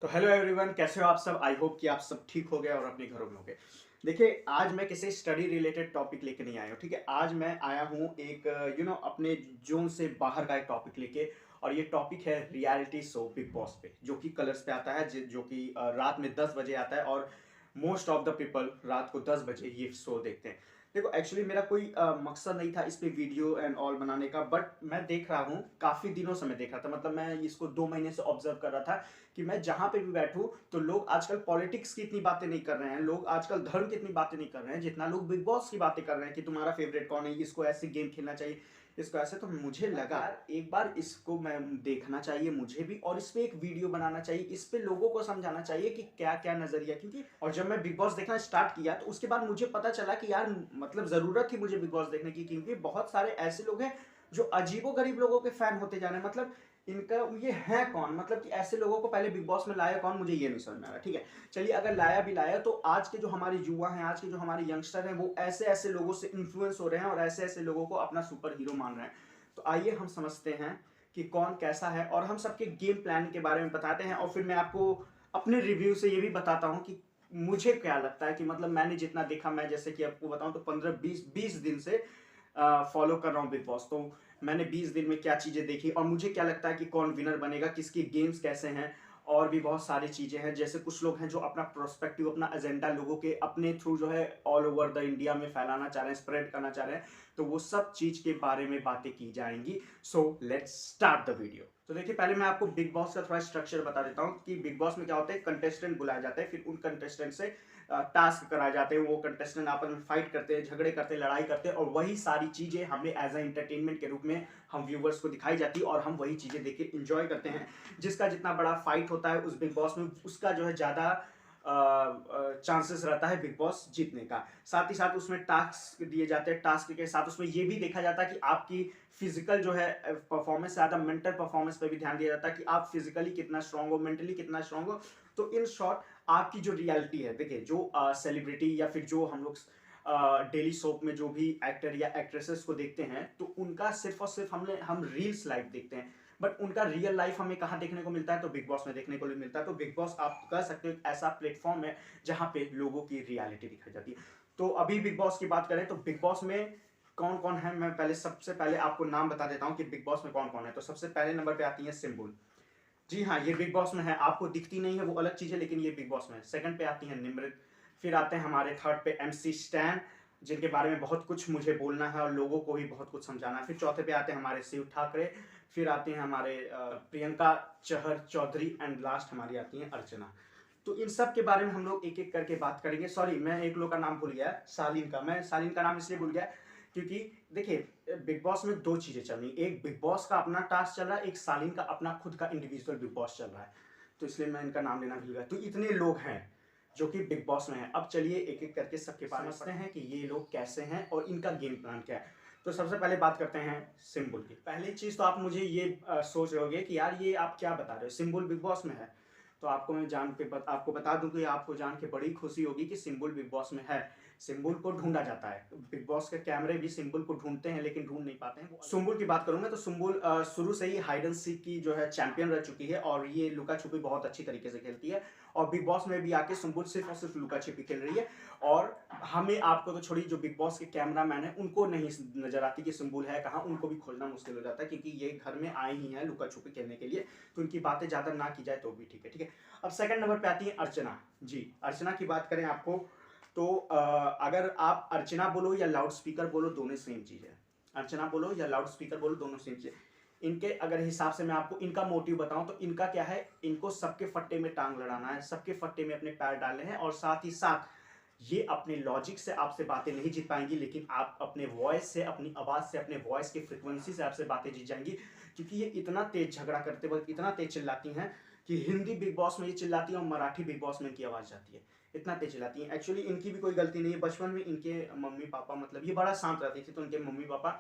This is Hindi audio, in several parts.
तो हेलो एवरीवन, कैसे हो आप सब। आई होप कि आप सब ठीक हो गए और अपने घरों में हो गए। देखिए, आज मैं किसी स्टडी रिलेटेड टॉपिक लेके नहीं आया हूँ। ठीक है, आज मैं आया हूँ एक अपने जोन से बाहर का एक टॉपिक लेके। और ये टॉपिक है रियलिटी शो बिग बॉस पे, जो कि कलर्स पे आता है, जो कि रात में 10 बजे आता है। और मोस्ट ऑफ द पीपल रात को 10 बजे ये शो देखते हैं। देखो, एक्चुअली मेरा कोई मकसद नहीं था इस पे वीडियो एंड ऑल बनाने का, बट मैं देख रहा हूँ, काफ़ी दिनों से मैं देख रहा था। मतलब मैं इसको 2 महीने से ऑब्जर्व कर रहा था कि मैं जहां पे भी बैठूं तो लोग आजकल पॉलिटिक्स की इतनी बातें नहीं कर रहे हैं, लोग आजकल धर्म की इतनी बातें नहीं कर रहे हैं जितना लोग बिग बॉस की बातें कर रहे हैं कि तुम्हारा फेवरेट कौन है, इसको ऐसे गेम खेलना चाहिए, इसको ऐसे। तो मुझे लगा यार, एक बार इसको मैं देखना चाहिए मुझे भी, और इस पे एक वीडियो बनाना चाहिए, इस पे लोगों को समझाना चाहिए कि क्या क्या नजरिया। क्योंकि और जब मैं बिग बॉस देखना स्टार्ट किया तो उसके बाद मुझे पता चला कि यार, मतलब जरूरत थी मुझे बिग बॉस देखने की, क्योंकि बहुत सारे ऐसे लोग हैं जो अजीबो गरीब लोगों के फैन होते जा रहे हैं। मतलब इनका ये है कौन, मतलब कि ऐसे लोगों को पहले बिग बॉस में लाया कौन, मुझे ये नहीं समझ में आ रहा। ठीक है, चलिए, अगर लाया भी लाया तो आज के जो हमारे युवा हैं, आज के जो हमारे यंगस्टर हैं, वो ऐसे ऐसे लोगों से इन्फ्लुएंस हो रहे हैं और ऐसे ऐसे लोगों को अपना सुपर हीरो मान रहे हैं। तो आइए हम समझते हैं कि कौन कैसा है, और हम सबके गेम प्लान के बारे में बताते हैं। और फिर मैं आपको अपने रिव्यू से ये भी बताता हूँ कि मुझे क्या लगता है कि मतलब मैंने जितना देखा, मैं जैसे कि आपको बताऊं तो 15-20 दिन से फॉलो कर रहा हूँ बिग बॉस। तो मैंने 20 दिन में क्या चीज़ें देखी और मुझे क्या लगता है कि कौन विनर बनेगा, किसकी गेम्स कैसे हैं, और भी बहुत सारी चीज़ें हैं। जैसे कुछ लोग हैं जो अपना प्रोस्पेक्टिव, अपना एजेंडा लोगों के अपने थ्रू जो है ऑल ओवर द इंडिया में फैलाना चाह रहे हैं, स्प्रेड करना चाह रहे हैं। तो वो सब चीज़ के बारे में बातें की जाएंगी। So let's start the video. तो देखिए, पहले मैं आपको बिग बॉस का थोड़ा स्ट्रक्चर बता देता हूँ कि बिग बॉस में क्या होता है। कंटेस्टेंट बुलाए जाते हैं, फिर उन कंटेस्टेंट से टास्क कराए जाते हैं। वो कंटेस्टेंट आपस में फाइट करते हैं, झगड़े करते हैं, लड़ाई करते हैं, और वही सारी चीज़ें हमें एज ए एंटरटेनमेंट के रूप में हम व्यूवर्स को दिखाई जाती है, और हम वही चीज़ें देख के इंजॉय करते हैं। जिसका जितना बड़ा फाइट होता है उस बिग बॉस में, उसका जो है ज़्यादा चांसेस रहता है बिग बॉस जीतने का। साथ ही साथ उसमें टास्क दिए जाते हैं, टास्क के साथ उसमें ये भी देखा जाता है कि आपकी फिजिकल जो है परफॉर्मेंस से ज़्यादा मेंटल परफॉर्मेंस पे भी ध्यान दिया जाता है कि आप फिजिकली कितना स्ट्रांग हो, मेंटली कितना स्ट्रांग हो। तो इन शॉर्ट, आपकी जो रियलिटी है, देखिए, जो सेलिब्रिटी या फिर जो हम लोग डेली सोप में जो भी एक्टर या एक्ट्रेसेस को देखते हैं, तो उनका सिर्फ और सिर्फ हम रील्स लाइव देखते हैं। बट उनका रियल लाइफ हमें कहाँ देखने को मिलता है, तो बिग बॉस में देखने को मिलता है। तो बिग बॉस आप कह सकते हो एक ऐसा प्लेटफॉर्म है जहाँ पे लोगों की रियलिटी दिखाई जाती है। तो अभी बिग बॉस की बात करें तो बिग बॉस में कौन कौन है, मैं पहले सबसे पहले आपको नाम बता देता हूँ कि बिग बॉस में कौन कौन है। तो सबसे पहले नंबर पे आती है सिंबुल। जी हाँ, ये बिग बॉस में है, आपको दिखती नहीं है वो अलग चीज़ है, लेकिन ये बिग बॉस में है। सेकंड पे आती है निमृत। फिर आते हैं हमारे थर्ड पे एमसी स्टैन, जिनके बारे में बहुत कुछ मुझे बोलना है और लोगों को भी बहुत कुछ समझाना है। फिर चौथे पे आते हैं हमारे शिव ठाकरे। फिर आते हैं हमारे प्रियंका चहर चौधरी, एंड लास्ट हमारी आती हैं अर्चना। तो इन सब के बारे में हम लोग एक एक करके बात करेंगे। सॉरी, मैं एक लोग का नाम भूल गया, सालिन का। मैं सालिन का नाम इसलिए भूल गया क्योंकि देखिए, बिग बॉस में दो चीज़ें चल रही, एक बिग बॉस का अपना टास्क चल रहा है, एक सालिन का अपना खुद का इंडिविजुअल बिग बॉस चल रहा है। तो इसलिए मैं इनका नाम लेना भूल गया। तो इतने लोग हैं जो कि बिग बॉस में हैं। अब चलिए एक एक करके सबके बारे में समझते हैं कि ये लोग कैसे हैं और इनका गेम प्लान क्या है। तो सबसे पहले बात करते हैं सिंबुल की। पहली चीज़ तो आप मुझे ये सोच रहे होगे कि यार, ये आप क्या बता रहे हो, सिंबुल बिग बॉस में है। तो आपको मैं आपको बता दूं कि आपको जान के बड़ी खुशी होगी कि सिंबुल बिग बॉस में है। सिंबुल को ढूंढा जाता है, बिग बॉस के कैमरे भी सिंबुल को ढूंढते हैं लेकिन ढूंढ नहीं पाते हैं। सुंबुल की बात करूंगा तो सुंबुल शुरू से ही हाइड एंड सीक की जो है चैंपियन रह चुकी है, और ये लुका छुपी बहुत अच्छी तरीके से खेलती है। और बिग बॉस में भी आके सुंबुल सिर्फ और सिर्फ लुका छिपी खेल रही है। और हमें, आपको तो छोड़ी, जो बिग बॉस के कैमरा मैन है उनको नहीं नजर आती कि सिंबुल है कहाँ, उनको भी खोजना मुश्किल हो जाता है, क्योंकि ये घर में आए ही हैं लुका छुपी खेलने के लिए। तो उनकी बातें ज़्यादा ना की जाए तो भी ठीक है। ठीक है, अब सेकंड नंबर पे आती है अर्चना जी। अर्चना की बात करें आपको तो अगर आप अर्चना बोलो या लाउड स्पीकर बोलो, दोनों सेम चीज़ है। अर्चना बोलो या लाउड स्पीकर बोलो, दोनों सेम चीज़ है। इनके अगर हिसाब से मैं आपको इनका मोटिव बताऊं तो इनका क्या है, इनको सबके फट्टे में टांग लड़ाना है, सबके फट्टे में अपने पैर डालने हैं, और साथ ही साथ ये अपने लॉजिक से आपसे बातें नहीं जीत पाएंगी, लेकिन आप अपने वॉइस से, अपनी आवाज़ से, अपने वॉइस की फ्रिक्वेंसी से आपसे बातें जीत जाएंगी। क्योंकि ये इतना तेज झगड़ा करते वक्त इतना तेज चिल्लाती हैं कि हिंदी बिग बॉस में ये चिल्लाती है और मराठी बिग बॉस में इनकी आवाज़ जाती है, इतना तेज चिल्लाती हैं। एक्चुअली इनकी भी कोई गलती नहीं है। बचपन में इनके मम्मी पापा, मतलब ये बड़ा शांत रहती थी, तो इनके मम्मी पापा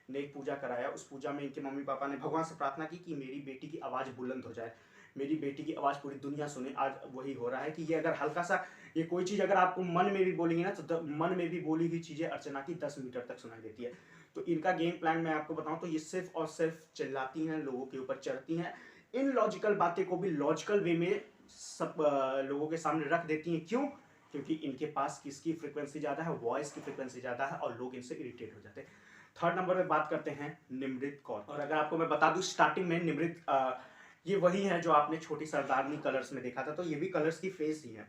ने एक पूजा कराया। उस पूजा में इनके मम्मी पापा ने भगवान से प्रार्थना की कि मेरी बेटी की आवाज़ बुलंद हो जाए, मेरी बेटी की आवाज़ पूरी दुनिया सुने। आज वही हो रहा है कि ये अगर हल्का सा, ये कोई चीज़ अगर आपको मन में भी बोलेंगे ना, तो मन में भी बोली हुई चीज़ें अर्चना की 10 मीटर तक सुनाई देती है। तो इनका गेम प्लान मैं आपको बताऊं तो ये सिर्फ और सिर्फ चिल्लाती हैं, लोगों के ऊपर चढ़ती हैं, इन लॉजिकल बातें को भी लॉजिकल वे में सब लोगों के सामने रख देती हैं। क्यों? क्योंकि इनके पास किसकी फ्रिक्वेंसी ज़्यादा है, वॉइस की फ्रिक्वेंसी ज़्यादा है और लोग इनसे इरिटेट हो जाते हैं। थर्ड नंबर पे बात करते हैं निमृत कौर। और अगर आपको मैं बता दूं स्टार्टिंग में निमृत ये वही है जो आपने छोटी सरदारनी कलर्स में देखा था, तो ये भी कलर्स की फेस ही है।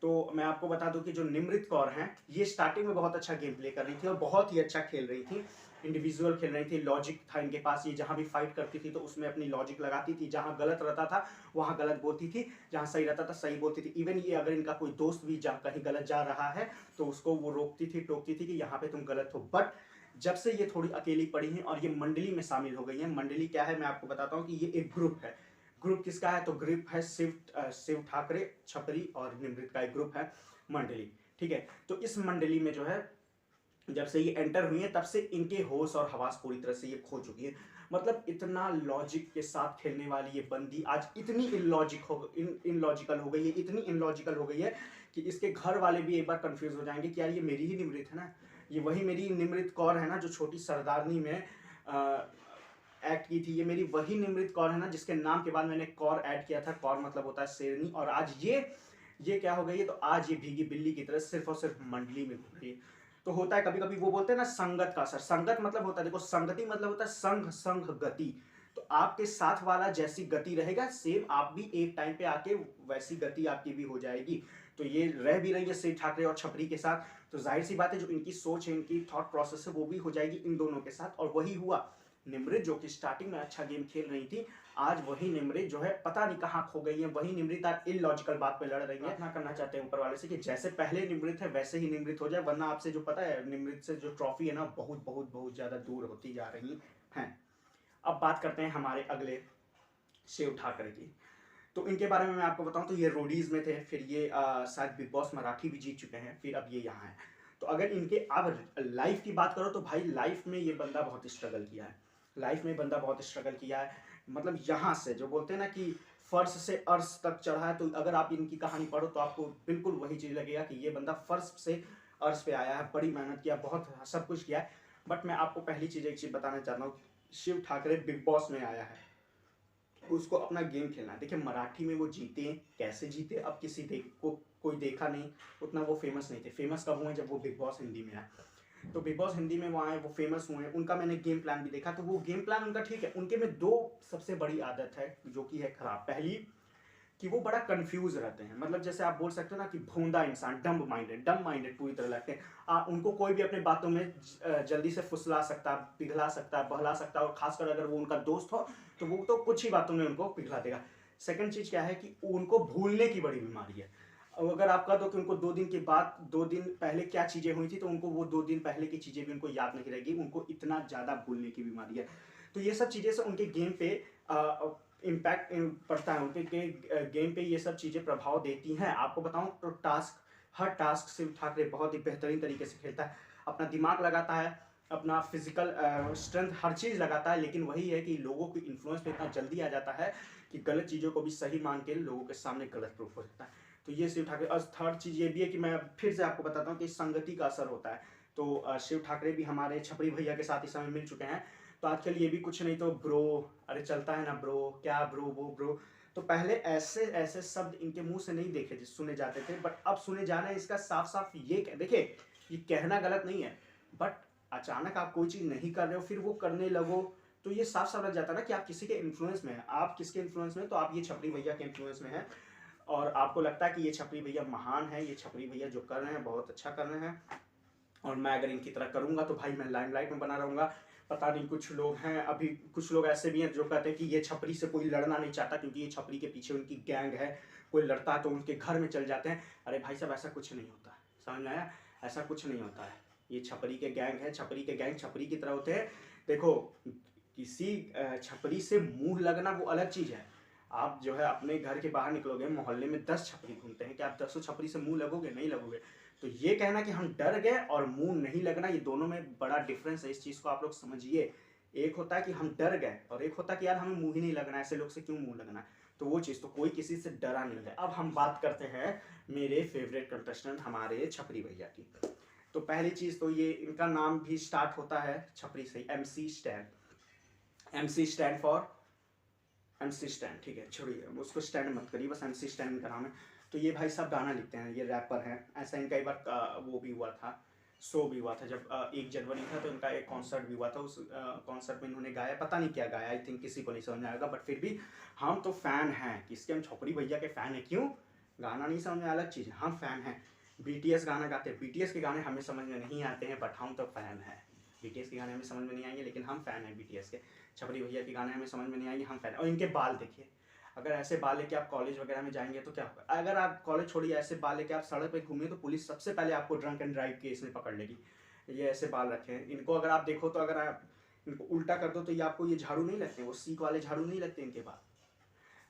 तो मैं आपको बता दूं कि जो निमृत कौर हैं ये स्टार्टिंग में बहुत अच्छा गेम प्ले कर रही थी और बहुत ही अच्छा खेल रही थी, इंडिविजुअल खेल रही थी, लॉजिक था इनके पास, ये जहां भी फाइट करती थी तो उसमें अपनी लॉजिक लगाती थी, जहां गलत रहता था वहां गलत बोलती थी, जहां सही रहता था सही बोलती थी। इवन ये अगर इनका कोई दोस्त भी कहीं गलत जा रहा है तो उसको वो रोकती थी, टोकती थी कि यहाँ पे तुम गलत हो। बट जब से ये थोड़ी अकेली पड़ी हैं और ये मंडली में शामिल हो गई हैं, मंडली क्या है मैं आपको बताता हूँ कि ये एक ग्रुप है। ग्रुप किसका है? तो ग्रुप है शिव ठाकरे, छपरी और निमृत का एक ग्रुप है मंडली। ठीक है, तो इस मंडली में जो है जब से ये एंटर हुई है तब से इनके होश और हवास पूरी तरह से ये खो चुकी है। मतलब इतना लॉजिक के साथ खेलने वाली ये बंदी आज इतनी इनलॉजिकल हो गई है, इतनी इनलॉजिकल हो गई है कि इसके घर वाले भी एक बार कंफ्यूज हो जाएंगे कि यार ये मेरी ही निमृत है ना, ये वही मेरी निमृत कौर है ना जो छोटी सरदारनी में एक्ट की थी, ये मेरी वही निमृत कौर है ना जिसके नाम के बाद मैंने कौर ऐड किया था। कौर मतलब होता है शेरनी। और आज ये क्या हो गई है? तो आज ये भीगी बिल्ली की तरह सिर्फ और सिर्फ मंडली में घूम रही है। तो होता है कभी कभी वो बोलते हैं ना संगत का असर। संगत मतलब होता है, देखो संगति मतलब होता है संघ, संघ गति। तो आपके साथ वाला जैसी गति रहेगा सेम आप भी एक टाइम पे आके वैसी गति आपकी भी हो जाएगी। तो ये रह भी रही है शिव ठाकरे और छपरी के साथ, तो जाहिर सी बात है जो इनकी सोच है, इनकी थॉट प्रोसेस है, वो भी हो जाएगी इन दोनों के साथ। और वही हुआ। निमृत जो कि स्टार्टिंग में अच्छा गेम खेल रही थी, आज वही निमृत जो है पता नहीं कहाँ खो गई है। वही निमृत आज इलॉजिकल बात पे लड़ रही है। प्रार्थना करना चाहते हैं ऊपर वाले से कि जैसे पहले निमृत है वैसे ही निमृत हो जाए, वरना आपसे जो पता है निमृत से जो ट्रॉफी है ना बहुत बहुत बहुत ज्यादा दूर होती जा रही है। अब बात करते हैं हमारे अगले शिव ठाकरे की। तो इनके बारे में मैं आपको बताऊं तो ये रोडीज में थे, फिर ये शायद बिग बॉस मराठी भी जीत चुके हैं, फिर अब ये यहाँ है। तो अगर इनके अब लाइफ की बात करो तो भाई लाइफ में ये बंदा बहुत स्ट्रगल किया है। लाइफ में बंदा बहुत स्ट्रगल किया है। मतलब यहाँ से जो बोलते हैं ना कि फर्श से अर्श तक चढ़ा है, तो अगर आप इनकी कहानी पढ़ो तो आपको बिल्कुल वही चीज़ लगेगा कि ये बंदा फर्श से अर्श पे आया है, बड़ी मेहनत किया, बहुत सब कुछ किया है। बट मैं आपको पहली चीज़ एक चीज़ बताना चाहता हूँ, शिव ठाकरे बिग बॉस में आया है, उसको अपना गेम खेलना है। देखिए मराठी में वो जीते, कैसे जीते अब कोई देखा नहीं, उतना वो फेमस नहीं थे। फेमस कब हुए? जब वो बिग बॉस हिंदी में आए। तो बिग बॉस हिंदी में वो आए, वो फेमस हुए, उनका मैंने गेम प्लान भी देखा, तो वो गेम प्लान उनका ठीक है। उनके में दो सबसे बड़ी आदत है जो कि है खराब। पहली कि वो बड़ा कंफ्यूज रहते हैं, मतलब जैसे आप बोल सकते हो ना कि भोंदा इंसान, डम माइंडेड पूरी तरह लगते हैं। उनको कोई भी अपने बातों में जल्दी से फुसला सकता, पिघला सकता, बहला सकता, और खासकर अगर वो उनका दोस्त हो तो वो तो कुछ ही बातों में उनको पिघला देगा। सेकंड चीज क्या है कि उनको भूलने की बड़ी बीमारी है। अगर आप कह दो कि उनको 2 दिन के बाद, 2 दिन पहले क्या चीजें हुई थी, तो उनको वो 2 दिन पहले की चीजें भी उनको याद नहीं रहेगी, उनको इतना ज्यादा भूलने की बीमारी है। तो ये सब चीजें से उनके गेम पे इम्पैक्ट पड़ता है, उनके गेम पे ये सब चीज़ें प्रभाव देती हैं। आपको बताऊं तो हर टास्क शिव ठाकरे बहुत ही बेहतरीन तरीके से खेलता है, अपना दिमाग लगाता है, अपना फिजिकल स्ट्रेंथ, हर चीज़ लगाता है। लेकिन वही है कि लोगों के इन्फ्लुएंस पे इतना जल्दी आ जाता है कि गलत चीज़ों को भी सही मान के लोगों के सामने गलत प्रूफ हो जाता है। तो ये शिव ठाकरे। और थर्ड चीज़ ये भी है कि मैं फिर से आपको बताता हूँ कि संगति का असर होता है। तो शिव ठाकरे भी हमारे छपरी भैया के साथ इस समय मिल चुके हैं, तो आजकल ये भी कुछ नहीं तो ब्रो, अरे चलता है ना ब्रो, क्या ब्रो, वो ब्रो। तो पहले ऐसे ऐसे शब्द इनके मुंह से नहीं देखे सुने जाते थे, बट अब सुने जा रहे हैं। इसका साफ साफ ये देखिए, ये कहना गलत नहीं है, बट अचानक आप कोई चीज़ नहीं कर रहे हो फिर वो करने लगो, तो ये साफ साफ लग जाता है ना कि आप किसी के इन्फ्लुएंस में हैं। आप किसके इन्फ्लुएंस में हैं? तो आप ये छपरी भैया के इन्फ्लुएंस में हैं, और आपको लगता है कि ये छपरी भैया महान है, ये छपरी भैया जो कर रहे हैं बहुत अच्छा कर रहे हैं, और मैं अगर इनकी तरह करूंगा तो भाई मैं लाइमलाइट में बना रहूंगा। पता नहीं कुछ लोग हैं, अभी कुछ लोग ऐसे भी हैं जो कहते हैं कि ये छपरी से कोई लड़ना नहीं चाहता क्योंकि ये छपरी के पीछे उनकी गैंग है, कोई लड़ता है तो उनके घर में चल जाते हैं। अरे भाई साहब ऐसा कुछ नहीं होता, समझ में आया? ऐसा कुछ नहीं होता है। ये छपरी के गैंग है, छपरी के गैंग छपरी की तरह होते हैं। देखो किसी छपरी से मुंह लगना वो अलग चीज़ है। आप जो है अपने घर के बाहर निकलोगे, मोहल्ले में 10 छपरी घूमते हैं, क्या आप 10 छपरी से मुंह लगोगे? नहीं लगोगे। तो ये कहना कि हम डर गए और मुंह नहीं लगना, ये दोनों में बड़ा डिफरेंस है। इस चीज़ को आप लोग समझिए। एक होता है कि हम डर गए और एक होता है कि यार हमें मुंह ही नहीं लगना, ऐसे लोग से क्यों मुंह लगना है। तो वो चीज़, तो कोई किसी से डरा नहीं है। अब हम बात करते हैं मेरे फेवरेट कंटेस्टेंट हमारे छपरी भैया की। तो पहली चीज़ तो ये इनका नाम भी स्टार्ट होता है छपरी से, MC stand. MC stand for MC stand, ठीक है, छोड़िए उसको स्टैन मत करिए, बस एमसी स्टैन इनका नाम है। तो ये भाई साहब गाना लिखते हैं, ये रैपर हैं। ऐसा इनका एक बार वो भी हुआ था, शो भी हुआ था जब 1 जनवरी था, तो इनका एक कॉन्सर्ट भी हुआ था। उस कॉन्सर्ट में इन्होंने गाया, पता नहीं क्या गाया, आई थिंक किसी को नहीं समझ में आएगा, बट फिर भी हम तो फ़ैन हैं किसके, हम छोकरी भैया के फ़ैन हैं। क्यों? गाना नहीं समझ में अलग चीज़ है, हम फ़ैन हैं। बीटीएस गाना गाते हैं, बीटीएस के गाने हमें समझ में नहीं आते हैं, बट हम तो फ़ैन हैं। बीटीएस के गाने हमें समझ में नहीं आएंगे, लेकिन हम फ़ैन हैं बीटीएस के। छपरी भैया के गाने हमें समझ में नहीं आएंगे, हम फ़ैन। और इनके बाल देखिए, अगर ऐसे बाल लेके आप कॉलेज वगैरह में जाएंगे तो क्या होगा? अगर आप कॉलेज छोड़िए, ऐसे बाल लेके आप सड़क पे घूमिए तो पुलिस सबसे पहले आपको ड्रंक एंड ड्राइव केस में पकड़ लेगी। ये ऐसे बाल रखे हैं इनको, अगर आप देखो तो, अगर आप इनको उल्टा कर दो तो ये आपको ये झाड़ू नहीं लगते, वो सीक वाले झाड़ू नहीं लगते इनके बाल।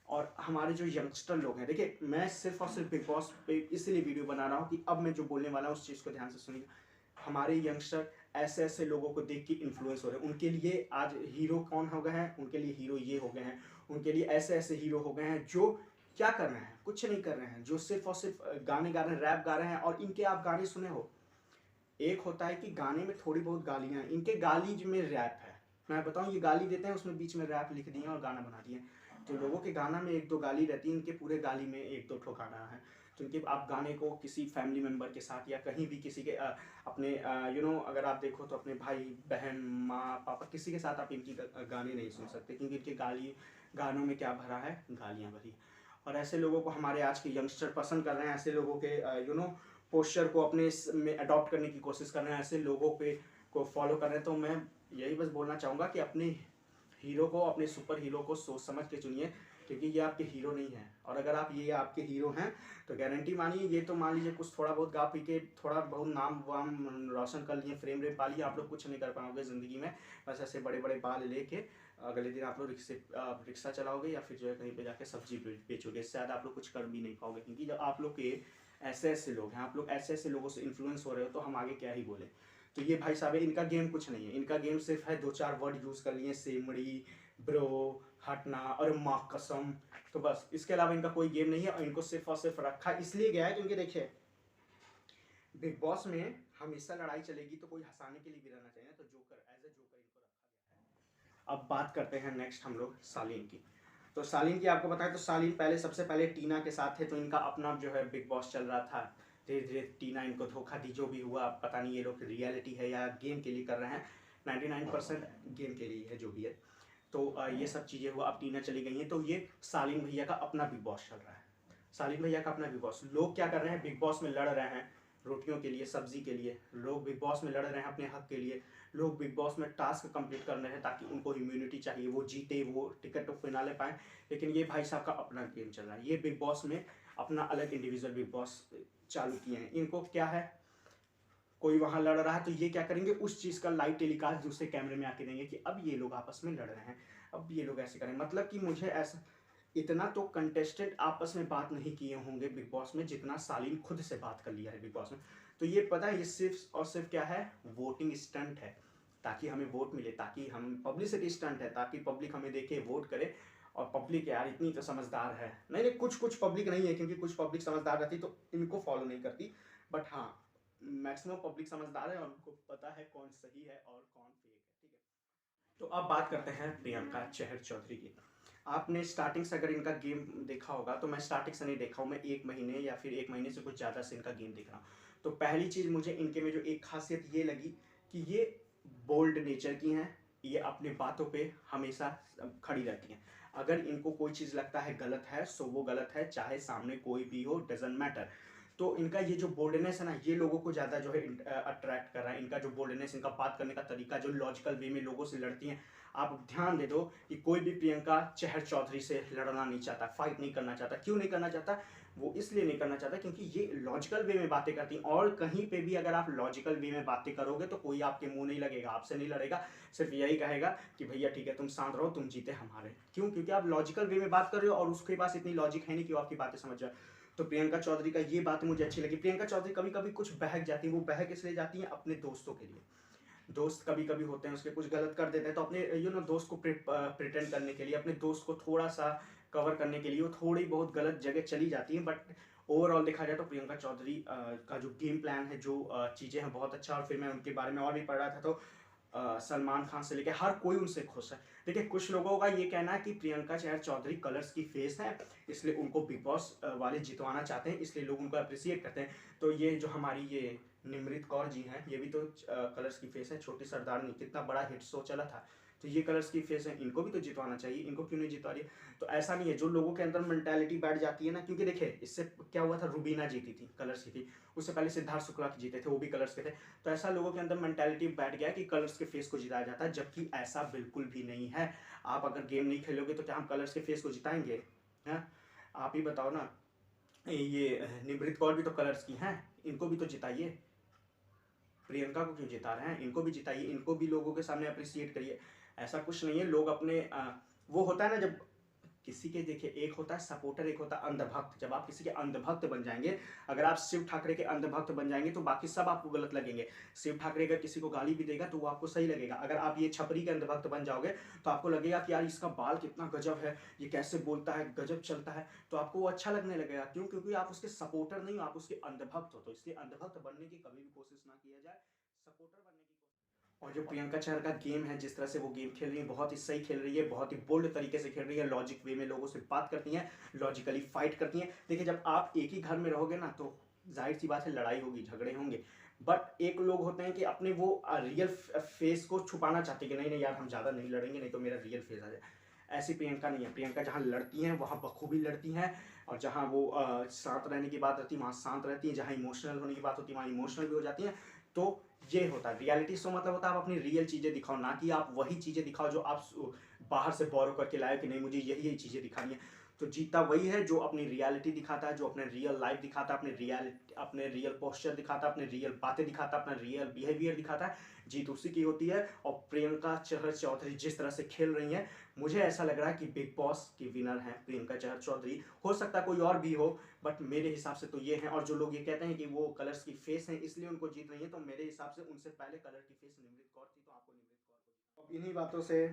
और हमारे जो यंगस्टर लोग हैं, देखिए मैं सिर्फ और सिर्फ बिग बॉस पे इसलिए वीडियो बना रहा हूँ कि अब मैं जो बोलने वाला हूँ उस चीज़ को ध्यान से सुनिए। हमारे यंगस्टर ऐसे ऐसे लोगों को देख के इन्फ्लुएंस हो रहे हैं, उनके लिए आज हीरो कौन हो गए हैं, उनके लिए हीरो ये हो गए हैं, उनके लिए ऐसे ऐसे हीरो हो गए हैं जो क्या कर रहे हैं, कुछ नहीं कर रहे हैं, जो सिर्फ और सिर्फ गाने गा रहे हैं, रैप गा रहे हैं। और इनके आप गाने सुने हो, एक होता है कि गाने में थोड़ी बहुत गालियाँ हैं, इनके गाली में रैप है। मैं बताऊँ, ये गाली देते हैं उसमें बीच में रैप लिख दिए और गाना बना दिए। तो लोगों के गाना में 1-2 गाली रहती है, इनके पूरे गाली में 1-2 ठो गाना है। तो इनके आप गाने को किसी फैमिली मेम्बर के साथ या कहीं भी किसी के अपने अगर आप देखो तो अपने भाई बहन माँ पापा किसी के साथ आप इनकी गाने नहीं सुन सकते, क्योंकि इनके गानों में क्या भरा है, गालियाँ भरी। और ऐसे लोगों को हमारे आज के यंगस्टर पसंद कर रहे हैं, ऐसे लोगों के पोस्चर को अपने में अडॉप्ट करने की कोशिश कर रहे हैं, ऐसे लोगों पे को फॉलो कर रहे हैं। तो मैं यही बस बोलना चाहूँगा कि अपने हीरो को, अपने सुपर हीरो को सोच समझ के चुनिए, क्योंकि ये आपके हीरो नहीं है। और अगर आप ये आपके हीरो हैं तो गारंटी मानिए, ये तो मान लीजिए कुछ थोड़ा बहुत गा पी के थोड़ा बहुत नाम वाम रोशन कर लिए, फ्रेम रेट पा लिए, आप लोग कुछ नहीं कर पाओगे ज़िंदगी में। बस ऐसे बड़े बड़े बाल लेके अगले दिन आप लोग रिक्शा चलाओगे या फिर जो है कहीं पे जाके सब्जी बेचोगे, इससे ज़्यादा आप लोग कुछ कर भी नहीं पाओगे। क्योंकि जब आप लोग के ऐसे ऐसे लोग हैं, आप लोग ऐसे ऐसे लोगों से इन्फ्लुएंस हो रहे हो, तो हम आगे क्या ही बोले। तो ये भाई साहब है, इनका गेम कुछ नहीं है, इनका गेम सिर्फ है 2-4 वर्ड यूज़ कर लिए, सेमड़ी, ब्रो, हटना और माँ कसम। तो बस इसके अलावा इनका कोई गेम नहीं है। और इनको सिर्फ और सिर्फ रखा इसलिए गया है क्योंकि देखिए, बिग बॉस में हमेशा लड़ाई चलेगी, तो कोई हंसाने के लिए भी रहना चाहिए ना, तो जोकर, एज ए जोकर इनको रखा गया है। अब बात करते हैं नेक्स्ट हम लोग सालीन की। तो सालीन की आपको बताएं तो सालीन पहले, सबसे पहले टीना के साथ थे, तो इनका अपना जो है बिग बॉस चल रहा था। धीरे धीरे टीना इनको धोखा दी, जो भी हुआ पता नहीं, ये लोग रियलिटी है या गेम के लिए कर रहे हैं, 99% गेम के लिए है जो भी है। तो ये सब चीज़ें हुआ, अब टीना चली गई हैं, तो ये सालीन भैया का अपना बिग बॉस चल रहा है। सालीन भैया का अपना बिग बॉस, लोग क्या कर रहे हैं, बिग बॉस में लड़ रहे हैं रोटियों के लिए, सब्जी के लिए, लोग बिग बॉस में लड़ रहे हैं अपने हक के लिए। लोग बिग बॉस में टास्क कंप्लीट कर रहे हैं ताकि उनको इम्यूनिटी चाहिए, वो जीते, वो टिकट तो फिनाले पाए। लेकिन ये भाई साहब का अपना गेम चल रहा है, ये बिग बॉस में अपना अलग इंडिविजुअल बिग बॉस चालू किए हैं। इनको क्या है, कोई वहां लड़ रहा है तो ये क्या करेंगे, उस चीज़ का लाइव टेलीकास्ट दूसरे कैमरे में आके देंगे कि अब ये लोग आपस में लड़ रहे हैं, अब ये लोग ऐसे करें। मतलब कि मुझे ऐसा, इतना तो कंटेस्टेंट आपस में बात नहीं किए होंगे बिग बॉस में जितना सालीन खुद से बात कर लिया है बिग बॉस में। तो ये पता है, ये सिर्फ और सिर्फ क्या है, वोटिंग स्टंट है, ताकि हमें वोट मिले, ताकि हम, पब्लिसिटी स्टंट है, ताकि पब्लिक हमें देखे, वोट करे। और पब्लिक यार इतनी तो समझदार है, नहीं नहीं, कुछ कुछ पब्लिक नहीं है, क्योंकि कुछ पब्लिक समझदार रहती तो इनको फॉलो नहीं करती। बट हाँ, मैक्सिमम पब्लिक समझदार है और उनको पता है कौन सही है और कौन फेक है, ठीक है। तो अब बात करते हैं प्रियंका चहर चौधरी की। आपने स्टार्टिंग से अगर इनका गेम देखा होगा, तो मैं स्टार्टिंग से नहीं देखा हूँ, मैं 1 महीने या फिर 1 महीने से कुछ ज़्यादा से इनका गेम देख रहा हूँ। तो पहली चीज़ मुझे इनके में जो एक खासियत ये लगी कि ये बोल्ड नेचर की हैं, ये अपनी बातों पे हमेशा खड़ी रहती हैं। अगर इनको कोई चीज़ लगता है गलत है, सो वो गलत है, चाहे सामने कोई भी हो, डजेंट मैटर। तो इनका ये जो बोल्डनेस है ना, ये लोगों को ज़्यादा जो है अट्रैक्ट कर रहा है। इनका जो बोल्डनेस, इनका बात करने का तरीका, जो लॉजिकल वे में लोगों से लड़ती हैं। आप ध्यान दे दो कि कोई भी प्रियंका चहर चौधरी से लड़ना नहीं चाहता, फाइट नहीं करना चाहता। क्यों नहीं करना चाहता? वो इसलिए नहीं करना चाहता क्योंकि ये लॉजिकल वे में बातें करती हैं, और कहीं पे भी अगर आप लॉजिकल वे में बातें करोगे तो कोई आपके मुंह नहीं लगेगा, आपसे नहीं लड़ेगा, सिर्फ यही कहेगा कि भैया ठीक है, तुम शांत रहो, तुम जीते हमारे। क्यों? क्योंकि आप लॉजिकल वे में बात कर रहे हो और उसके पास इतनी लॉजिक है नहीं कि वो आपकी बातें समझ जाए। तो प्रियंका चौधरी का ये बात मुझे अच्छी लगी। प्रियंका चौधरी कभी कभी कुछ बहक जाती है, वो बहक इसलिए जाती है अपने दोस्तों के लिए। दोस्त कभी कभी होते हैं उसके, कुछ गलत कर देते हैं, तो अपने दोस्त को प्रिटेंड करने के लिए, अपने दोस्त को थोड़ा सा कवर करने के लिए वो थोड़ी बहुत गलत जगह चली जाती है। बट ओवरऑल देखा जाए तो प्रियंका चौधरी का जो गेम प्लान है, जो चीज़ें हैं, बहुत अच्छा। और फिर मैं उनके बारे में और भी पढ़ रहा था, तो सलमान खान से लेके हर कोई उनसे खुश है। देखिए कुछ लोगों का ये कहना है कि प्रियंका चहर चौधरी कलर्स की फेस है, इसलिए उनको बिग बॉस वाले जितवाना चाहते हैं, इसलिए लोग उनको अप्रिसिएट करते हैं। तो ये जो हमारी ये निमृत कौर जी हैं, ये भी तो कलर्स की फेस है। छोटी सरदारनी कितना बड़ा हिट शो चला था, तो ये कलर्स की फेस है, इनको भी तो जितवाना चाहिए, इनको क्यों नहीं जितवा रही है? तो ऐसा नहीं है, जो लोगों के अंदर मेंटालिटी बैठ जाती है ना, क्योंकि देखिए इससे क्या हुआ था, रूबीना जीती थी, कलर्स की थी। उससे पहले सिद्धार्थ शुक्ला की जीते थे, वो भी कलर्स के थे। तो ऐसा लोगों के अंदर मेंटालिटी बैठ गया कि कलर्स के फेस को जिताया जाता है, जबकि ऐसा बिल्कुल भी नहीं है। आप अगर गेम नहीं खेलोगे तो क्या हम कलर्स के फेस को जिताएंगे? हैं? आप ही बताओ ना। ये निमृत कौर भी तो कलर्स की हैं, इनको भी तो जिताइए। प्रियंका को क्यों जिता रहे हैं? इनको भी जिताइए, इनको भी लोगों के सामने अप्रिसिएट करिए। ऐसा कुछ नहीं है, लोग अपने वो होता है ना, जब किसी के, देखिए एक होता है सपोर्टर, एक होता है अंधभक्त। जब आप किसी के अंधभक्त बन जाएंगे, अगर आप शिव ठाकरे के अंधभक्त बन जाएंगे तो बाकी सब आपको गलत लगेंगे। शिव ठाकरे अगर किसी को गाली भी देगा तो वो आपको सही लगेगा। अगर आप ये छपरी के अंधभक्त बन जाओगे तो आपको लगेगा कि यार इसका बाल कितना गजब है, ये कैसे बोलता है, गजब चलता है, तो आपको वो अच्छा लगने लगेगा। क्यों? क्योंकि आप उसके सपोर्टर नहीं हो, आप उसके अंधभक्त हो। तो इसलिए अंधभक्त बनने की कभी भी कोशिश ना किया जाए, सपोर्टर बनने की। और जो प्रियंका चहर का गेम है, जिस तरह से वो गेम खेल रही है, बहुत ही सही खेल रही है, बहुत ही बोल्ड तरीके से खेल रही है, लॉजिक वे में लोगों से बात करती हैं, लॉजिकली फाइट करती हैं। देखिए जब आप एक ही घर में रहोगे ना, तो जाहिर सी बात है लड़ाई होगी, झगड़े होंगे। बट एक लोग होते हैं कि अपने वो रियल फेस को छुपाना चाहते हैं कि नहीं नहीं यार, हम ज़्यादा नहीं लड़ेंगे, नहीं तो मेरा रियल फेस आ जाए। ऐसी प्रियंका नहीं है। प्रियंका जहाँ लड़ती हैं वहाँ बखूबी लड़ती हैं, और जहाँ वो शांत रहने की बात रहती है वहाँ शांत रहती है, जहाँ इमोशनल होने की बात होती है वहाँ इमोशनल भी हो जाती हैं। तो ये होता है रियलिटी शो, मतलब होता है आप अपनी रियल चीज़ें दिखाओ, ना कि आप वही चीज़ें दिखाओ जो आप बाहर से बोरो करके लाए कि नहीं मुझे यही यही चीज़ें दिखानी है। तो जीता वही है जो अपनी रियलिटी दिखाता है, जो अपने रियल लाइफ दिखाता है, अपने रियल पोस्चर दिखाता है, अपने रियल बातें दिखाता है, अपना रियल बिहेवियर दिखाता है। जीत उसी की होती है। और प्रियंका चहर चौधरी जिस तरह से खेल रही हैं, मुझे ऐसा लग रहा है कि बिग बॉस की विनर है प्रियंका चहर चौधरी। हो सकता है कोई और भी हो, बट मेरे हिसाब से तो ये है। और जो लोग ये कहते हैं कि वो कलर्स की फेस है इसलिए उनको जीत रही है, तो मेरे हिसाब से उनसे पहले कलर की फेस निमृत कौर थी, तो आपको निमृत कौर को। अब इन्हीं बातों से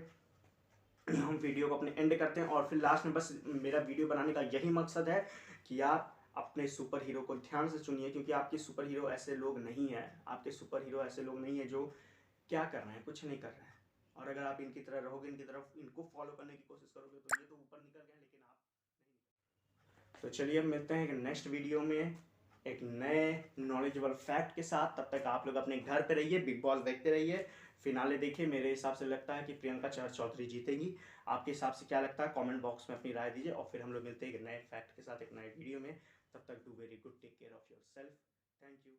हम वीडियो को अपने एंड करते हैं। और फिर लास्ट में बस मेरा वीडियो बनाने का यही मकसद है कि आप अपने सुपर हीरो को ध्यान से चुनिए, क्योंकि आपके सुपर हीरो ऐसे लोग नहीं हैं, आपके सुपर हीरो ऐसे लोग नहीं है जो क्या कर रहे हैं, कुछ नहीं कर रहे हैं। और अगर आप इनकी तरह रहोगे, इनकी तरफ इनको फॉलो करने की कोशिश करोगे, तो ये तो ऊपर निकल गए, लेकिन आप नहीं। तो चलिए अब मिलते हैं एक नेक्स्ट वीडियो में एक नए नॉलेजेबल फैक्ट के साथ। तब तक आप लोग अपने घर पे रहिए, बिग बॉस देखते रहिए, फिनाले देखिए। मेरे हिसाब से लगता है कि प्रियंका चहर चौधरी जीतेगी। आपके हिसाब से क्या लगता है? कमेंट बॉक्स में अपनी राय दीजिए, और फिर हम लोग मिलते हैं एक नए फैक्ट के साथ एक नए वीडियो में। तब तक do very good, take care of yourself. Thank you.